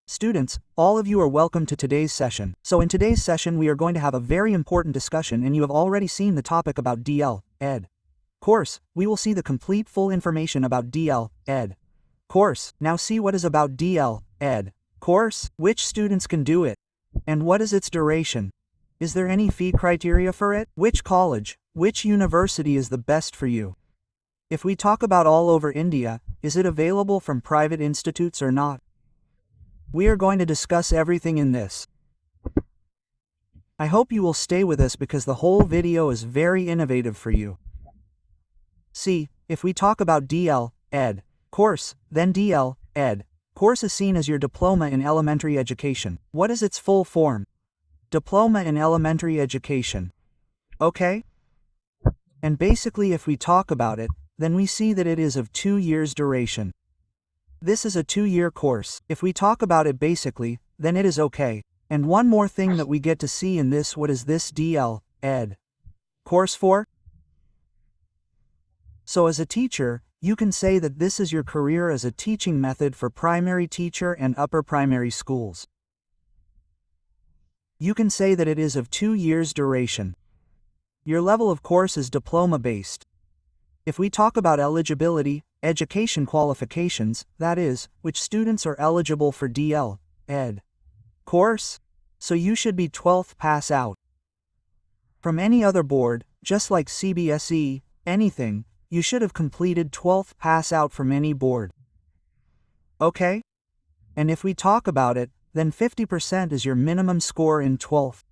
Students, all of you are welcome to today's session. So in today's session we are going to have a very important discussion, and you have already seen the topic about DL, Ed. Course, we will see the complete full information about DL, Ed. Course, now see what is about DL, Ed. Course, which students can do it, and what is its duration. Is there any fee criteria for it? Which college, which university is the best for you? If we talk about all over India, is it available from private institutes or not? We are going to discuss everything in this. I hope you will stay with us because the whole video is very innovative for you. See, if we talk about DL, Ed. Course, then DL, Ed. Course is seen as your diploma in elementary education. What is its full form? Diploma in elementary education. Okay? And basically if we talk about it, then we see that it is of 2 years duration. This is a 2-year course. If we talk about it basically, then it is okay. And one more thing that we get to see in this, what is this DL, Ed. Course for? So as a teacher, you can say that this is your career as a teaching method for primary teacher and upper primary schools. You can say that it is of 2 years duration. Your level of course is diploma based. If we talk about eligibility, education qualifications, that is, which students are eligible for DL, Ed. Course? So you should be 12th pass out. From any other board, just like CBSE, anything, you should have completed 12th pass out from any board. Okay? And if we talk about it, then 50% is your minimum score in 12th.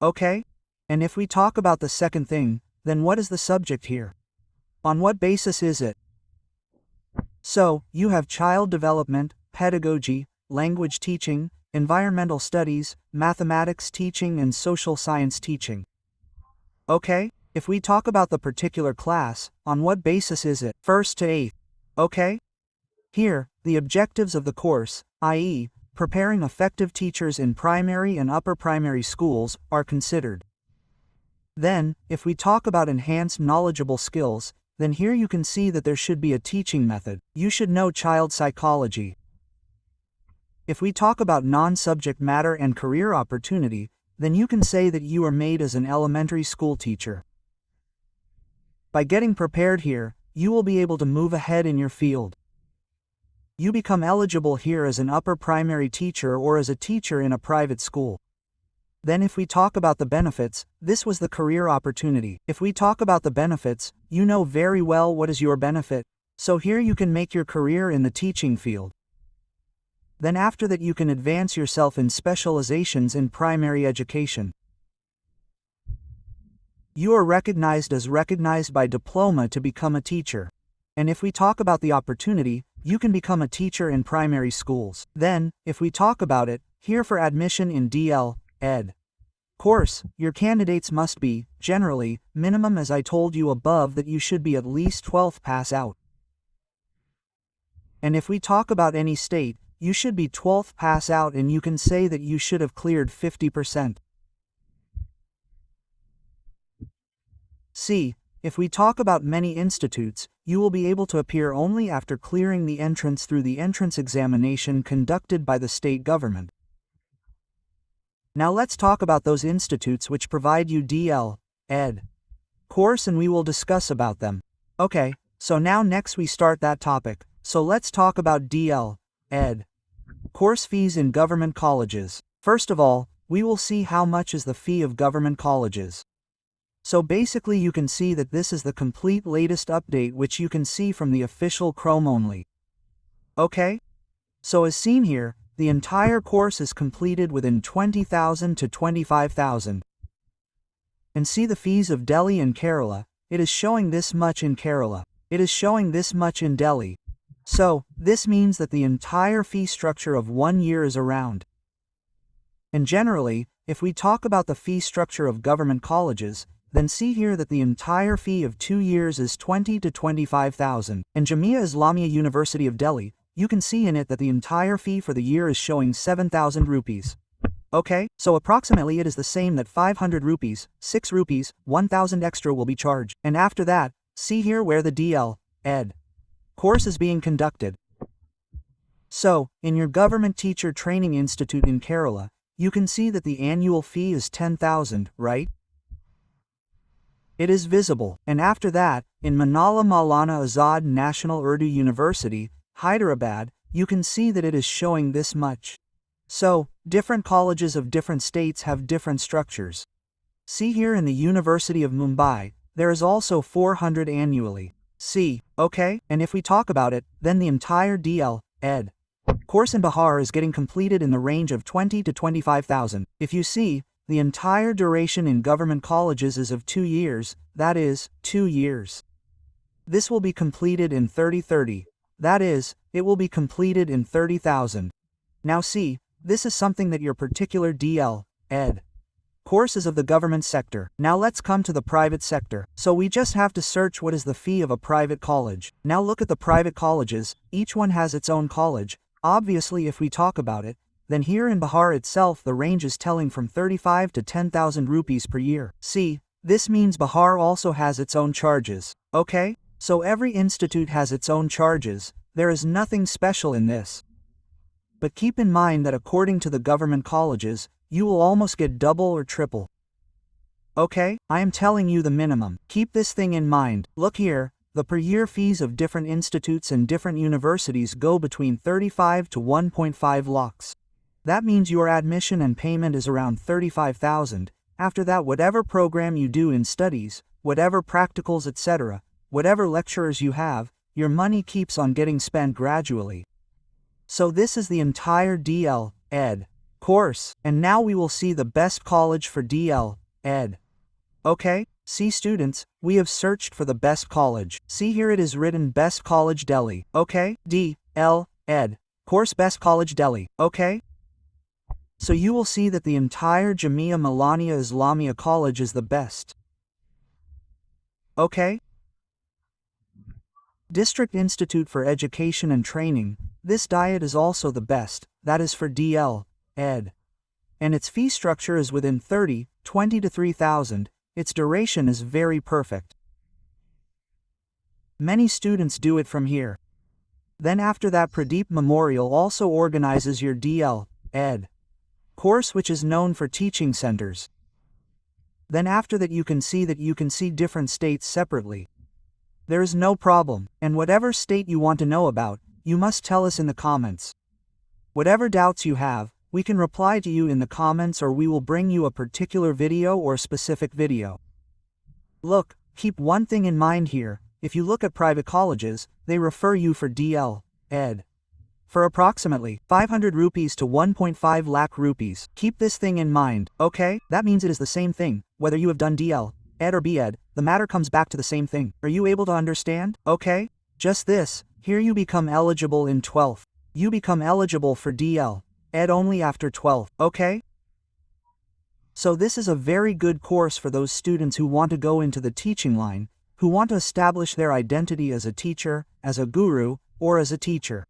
Okay? And if we talk about the second thing, then what is the subject here? On what basis is it? So, you have child development, pedagogy, language teaching, environmental studies, mathematics teaching and social science teaching. Okay? If we talk about the particular class, on what basis is it? 1st to 8th. Okay? Here, the objectives of the course, i.e., preparing effective teachers in primary and upper primary schools, are considered. Then, if we talk about enhanced knowledgeable skills, then here you can see that there should be a teaching method. You should know child psychology. If we talk about non-subject matter and career opportunity, then you can say that you are made as an elementary school teacher. By getting prepared here, you will be able to move ahead in your field. You become eligible here as an upper primary teacher or as a teacher in a private school. Then if we talk about the benefits, this was the career opportunity. If we talk about the benefits, you know very well what is your benefit, so here you can make your career in the teaching field. Then after that you can advance yourself in specializations in primary education. You are recognized by diploma to become a teacher. And if we talk about the opportunity, you can become a teacher in primary schools. Then, if we talk about it, here for admission in DL, Ed. Course, your candidates must be, generally, minimum as I told you above that you should be at least 12th pass out. And if we talk about any state, you should be 12th pass out and you can say that you should have cleared 50%. See, if we talk about many institutes, you will be able to appear only after clearing the entrance through the entrance examination conducted by the state government. Now let's talk about those institutes which provide you DL, Ed. Course, and we will discuss about them. Okay, so now next we start that topic, so let's talk about DL, Ed. Course fees in government colleges. First of all, we will see how much is the fee of government colleges. So basically you can see that this is the complete latest update which you can see from the official Chrome only. Okay? So as seen here, the entire course is completed within 20,000 to 25,000. And see the fees of Delhi and Kerala, it is showing this much in Kerala. It is showing this much in Delhi. So, this means that the entire fee structure of 1 year is around. And generally, if we talk about the fee structure of government colleges, then see here that the entire fee of 2 years is 20 to 25,000. And Jamia Islamia University of Delhi, you can see in it that the entire fee for the year is showing 7,000 rupees. Okay, so approximately it is the same that 500 rupees, 6 rupees, 1,000 extra will be charged. And after that, see here where the DL, Ed. course is being conducted. So, in your Government Teacher Training Institute in Kerala, you can see that the annual fee is 10,000, right? It is visible, and after that, in Manala Maulana Azad National Urdu University, Hyderabad, you can see that it is showing this much. So, different colleges of different states have different structures. See here in the University of Mumbai, there is also 400 annually. See, okay? And if we talk about it, then the entire DL, Ed. course in Bihar is getting completed in the range of 20 to 25,000. If you see, the entire duration in government colleges is of 2 years, that is, 2 years. This will be completed in 3030. That is, it will be completed in 30,000. Now see, this is something that your particular DL, Ed. course is of the government sector. Now let's come to the private sector. So we just have to search what is the fee of a private college. Now look at the private colleges, each one has its own college. Obviously if we talk about it, then here in Bihar itself the range is telling from 35 to 10,000 rupees per year. See, this means Bihar also has its own charges, okay? So every institute has its own charges, there is nothing special in this. But keep in mind that according to the government colleges, you will almost get double or triple. Okay, I am telling you the minimum. Keep this thing in mind. Look here, the per year fees of different institutes and different universities go between 35 to 1.5 lakhs. That means your admission and payment is around 35,000. After that, whatever program you do in studies, whatever practicals etc., whatever lecturers you have, your money keeps on getting spent gradually. So this is the entire DL, Ed. course, and now we will see the best college for DL, Ed. Okay, see students, we have searched for the best college. See here it is written Best College Delhi, okay, D.L. Ed. course Best College Delhi, okay? So you will see that the entire Jamia Milania Islamia College is the best. Okay? District Institute for Education and Training, this diet is also the best, that is for DL, Ed. And its fee structure is within 20 to 3,000, its duration is very perfect. Many students do it from here. Then after that Pradeep Memorial also organizes your DL, Ed. course which is known for teaching centers. Then after that you can see different states separately. There is no problem, and whatever state you want to know about, you must tell us in the comments. Whatever doubts you have, we can reply to you in the comments or we will bring you a particular video or specific video. Look, keep one thing in mind here, if you look at private colleges, they refer you for DL, Ed. for approximately 500 rupees to 1.5 lakh rupees. Keep this thing in mind, okay? That means it is the same thing, whether you have done DL, Ed or B.Ed, the matter comes back to the same thing. Are you able to understand? Okay? Just this, here you become eligible in 12th. You become eligible for DL, Ed only after 12th, okay? So this is a very good course for those students who want to go into the teaching line, who want to establish their identity as a teacher, as a guru, or as a teacher.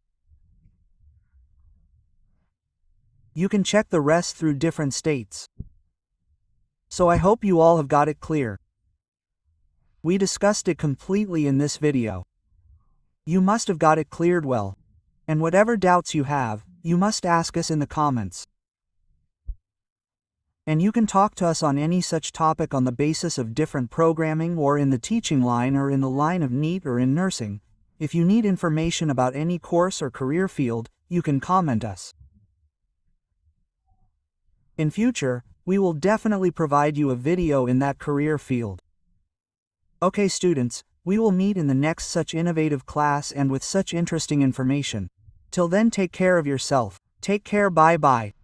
You can check the rest through different states. So I hope you all have got it clear. We discussed it completely in this video. You must have got it cleared well. And whatever doubts you have, you must ask us in the comments. And you can talk to us on any such topic on the basis of different programming or in the teaching line or in the line of NEET or in nursing. If you need information about any course or career field, you can comment us. In future, we will definitely provide you a video in that career field. Okay students, we will meet in the next such innovative class and with such interesting information. Till then take care of yourself. Take care, bye bye.